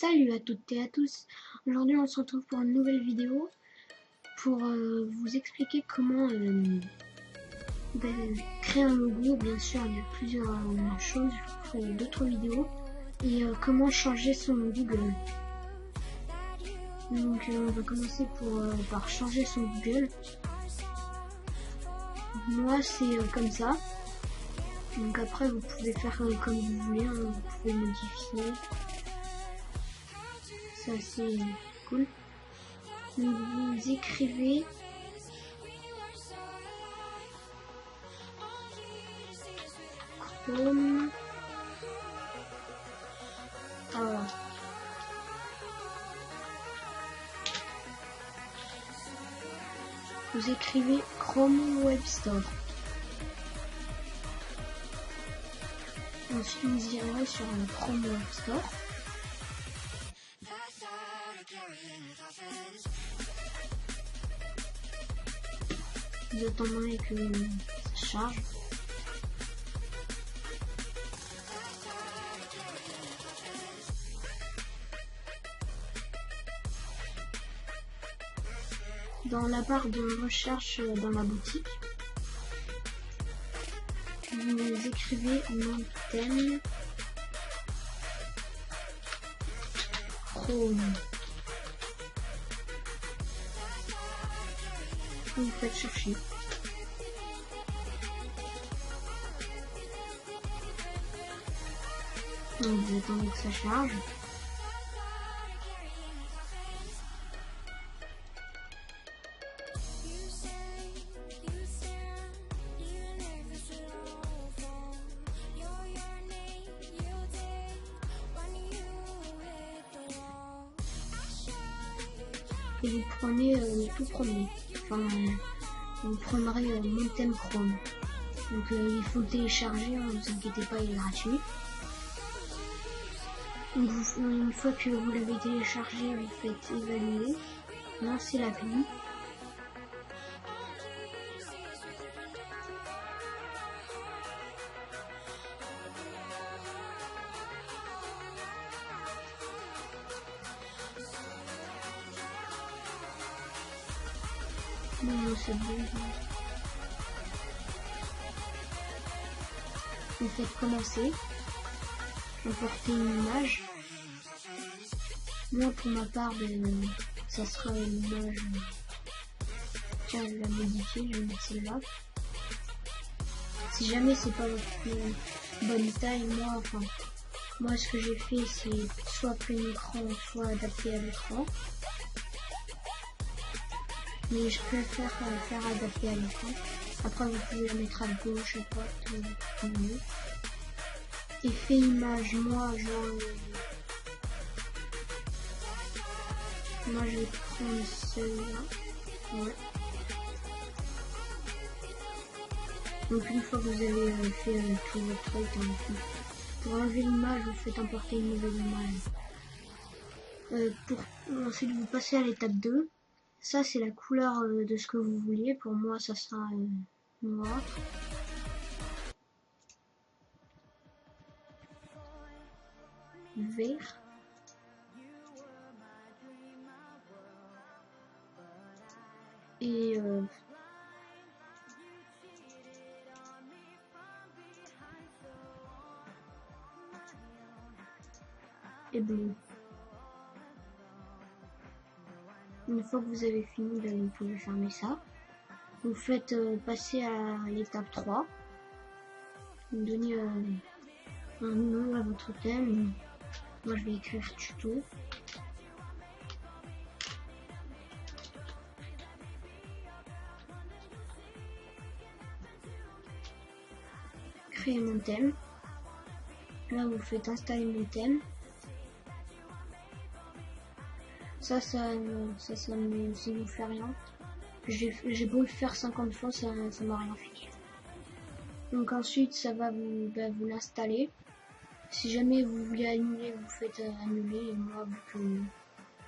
Salut à toutes et à tous. Aujourd'hui on se retrouve pour une nouvelle vidéo pour vous expliquer comment créer un logo. Bien sûr il y a plusieurs choses, je ferai d'autres vidéos, et comment changer son Google. Donc on va commencer par changer son Google. Moi c'est comme ça. Donc après vous pouvez faire comme vous voulez, hein. Vous pouvez modifier. Ça c'est cool. Donc vous écrivez Chrome. Alors, vous écrivez Chrome Web Store. Ensuite vous irez sur le Chrome Web Store. Vous attendrez que ça charge. Dans la barre de recherche dans la boutique, vous écrivez Mountain Chrome. Vous faites chercher. Donc vous attendez que ça charge. Et vous prenez le tout premier. Enfin, vous prendrez Mountain Chrome. Donc il faut le télécharger, ne vous inquiétez pas, il est gratuit. Donc une fois que vous l'avez téléchargé, vous faites évaluer, lancez l'appli. Bon, c'est bon. Vous faites commencer, importer une image. Moi pour ma part, ça sera une image. Tiens, je vais la modifier, je vais mettre celle-là. Si jamais c'est pas votre bonne taille, moi ce que j'ai fait c'est soit plein écran, soit adapté à l'écran. Mais je préfère faire adapté à l'écran. Après vous pouvez la mettre à gauche, à droite, au milieu. Effet image, moi je vais prendre celle-là. Ouais. Donc une fois que vous avez fait tout votre truc, pour enlever l'image, vous faites importer une nouvelle image. Ensuite vous passez à l'étape 2. Ça c'est la couleur de ce que vous vouliez. Pour moi ça sera noir. Vert. Et bleu. Une fois que vous avez fini, vous pouvez fermer ça. Vous faites passer à l'étape 3. Vous donnez un nom à votre thème. Moi je vais écrire tuto. Créer mon thème. Là vous faites installer mon thème. Ça vous fait rien. J'ai beau le faire 50 fois, ça m'a rien fait. Donc ensuite ça va vous l'installer. Si jamais vous voulez annuler, vous faites annuler. Et moi vu que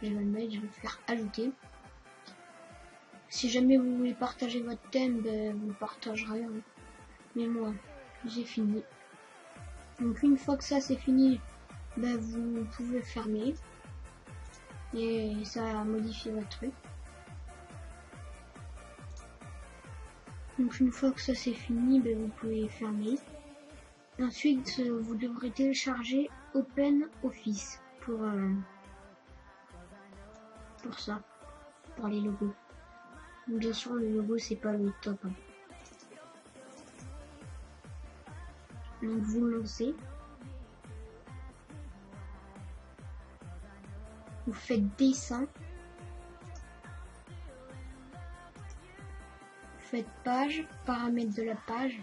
je vais le mettre, je vais le faire ajouter. Si jamais vous voulez partager votre thème, vous le partagerez. Hein. Mais moi j'ai fini. Donc une fois que ça c'est fini, vous pouvez fermer. et ça a modifié votre truc. Donc une fois que ça c'est fini, ben, vous pouvez fermer. Ensuite, vous devrez télécharger OpenOffice pour ça, pour les logos. Bien sûr, le logo c'est pas le top. Hein. Donc vous le lancez. Vous faites dessin. Vous faites page, paramètres de la page.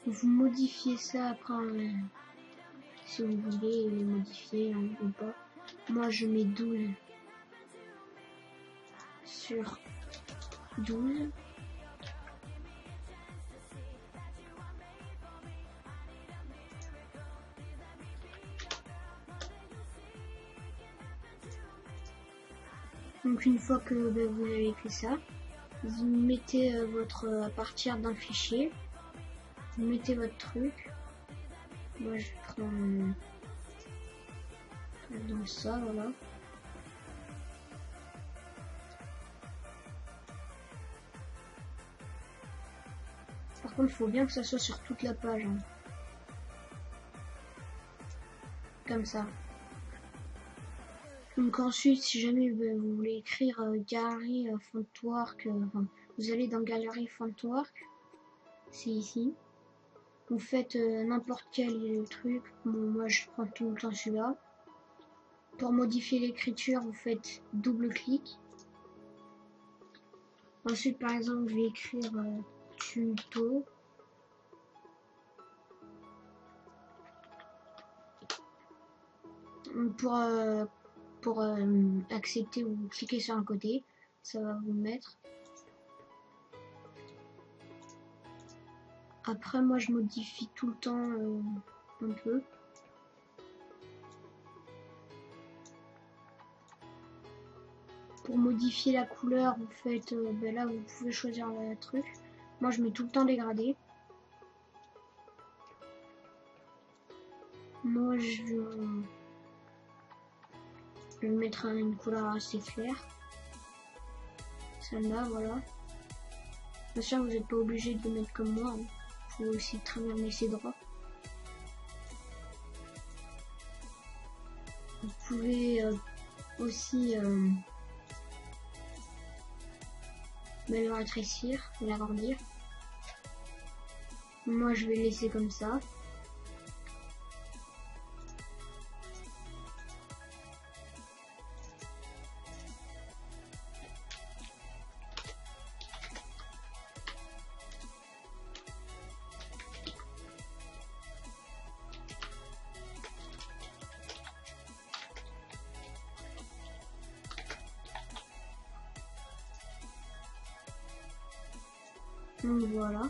Vous modifiez ça après, si vous voulez modifier hein, ou pas. Moi je mets 12 sur 12. Donc une fois que vous avez fait ça, vous mettez à partir d'un fichier, vous mettez votre truc. Moi je prends dans ça, voilà. Par contre, il faut bien que ça soit sur toute la page. Hein. Comme ça. Donc ensuite, si jamais vous voulez écrire Gallery Fontwork, vous allez dans Gallery Fontwork, c'est ici. Vous faites n'importe quel truc. Bon, moi je prends tout le temps celui-là. Pour modifier l'écriture, vous faites double-clic. Ensuite, par exemple, je vais écrire tuto. Pour accepter, vous cliquez sur un côté, ça va vous mettre. Après, moi, je modifie tout le temps un peu. Pour modifier la couleur, vous faites, là, vous pouvez choisir le truc. Moi, je mets tout le temps dégradé. Moi, je vais mettre une couleur assez claire. Celle-là, voilà. Bien sûr, vous n'êtes pas obligé de le mettre comme moi. Hein. Faut aussi très bien laisser droit. Vous pouvez aussi le rétrécir, l'agrandir. Moi, je vais le laisser comme ça. Donc voilà.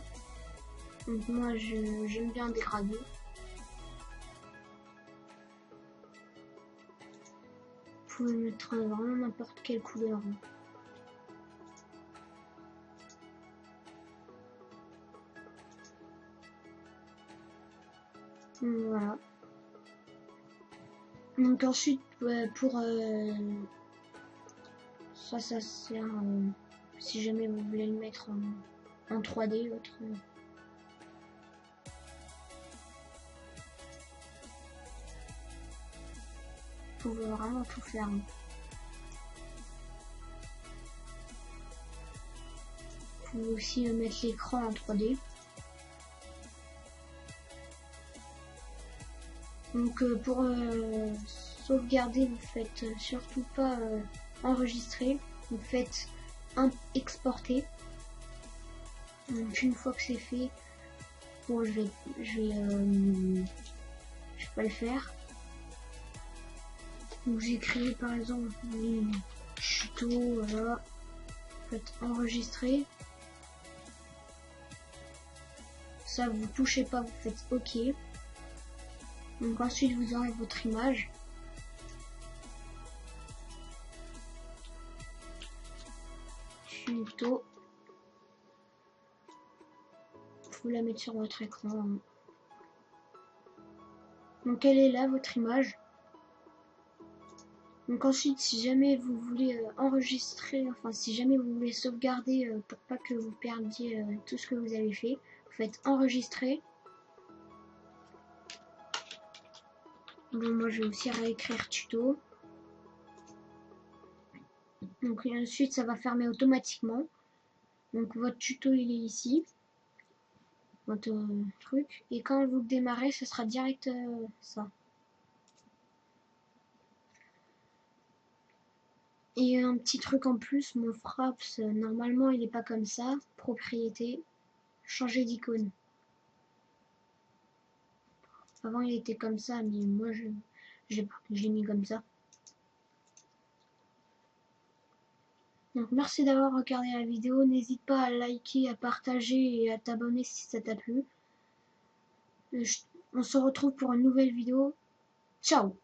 Donc moi j'aime bien dégrader. Vous pouvez mettre vraiment n'importe quelle couleur. Donc voilà. Donc ensuite pour ça sert si jamais vous voulez le mettre en 3D votre vous pouvez vraiment tout faire. Vous pouvez aussi mettre l'écran en 3D. Donc pour sauvegarder, vous faites surtout pas enregistrer, vous faites exporter. Donc une fois que c'est fait, bon je vais pas le faire. Donc j'écris par exemple tuto, voilà, vous faites enregistrer. Ça vous touchez pas, vous faites OK. Donc ensuite vous aurez votre image. Tuto. Vous la mettre sur votre écran. Donc elle est là, votre image. Donc ensuite, si jamais vous voulez enregistrer, enfin si jamais vous voulez sauvegarder pour pas que vous perdiez tout ce que vous avez fait, vous faites enregistrer. Bon, moi je vais aussi réécrire tuto. Donc et ensuite ça va fermer automatiquement. Donc votre tuto il est ici. Votre truc. Et quand vous démarrez, ce sera direct ça. Et un petit truc en plus, mon Fraps, normalement il est pas comme ça. Propriété, changer d'icône. Avant il était comme ça, mais moi j'ai mis comme ça. Donc merci d'avoir regardé la vidéo, n'hésite pas à liker, à partager et à t'abonner si ça t'a plu. On se retrouve pour une nouvelle vidéo. Ciao!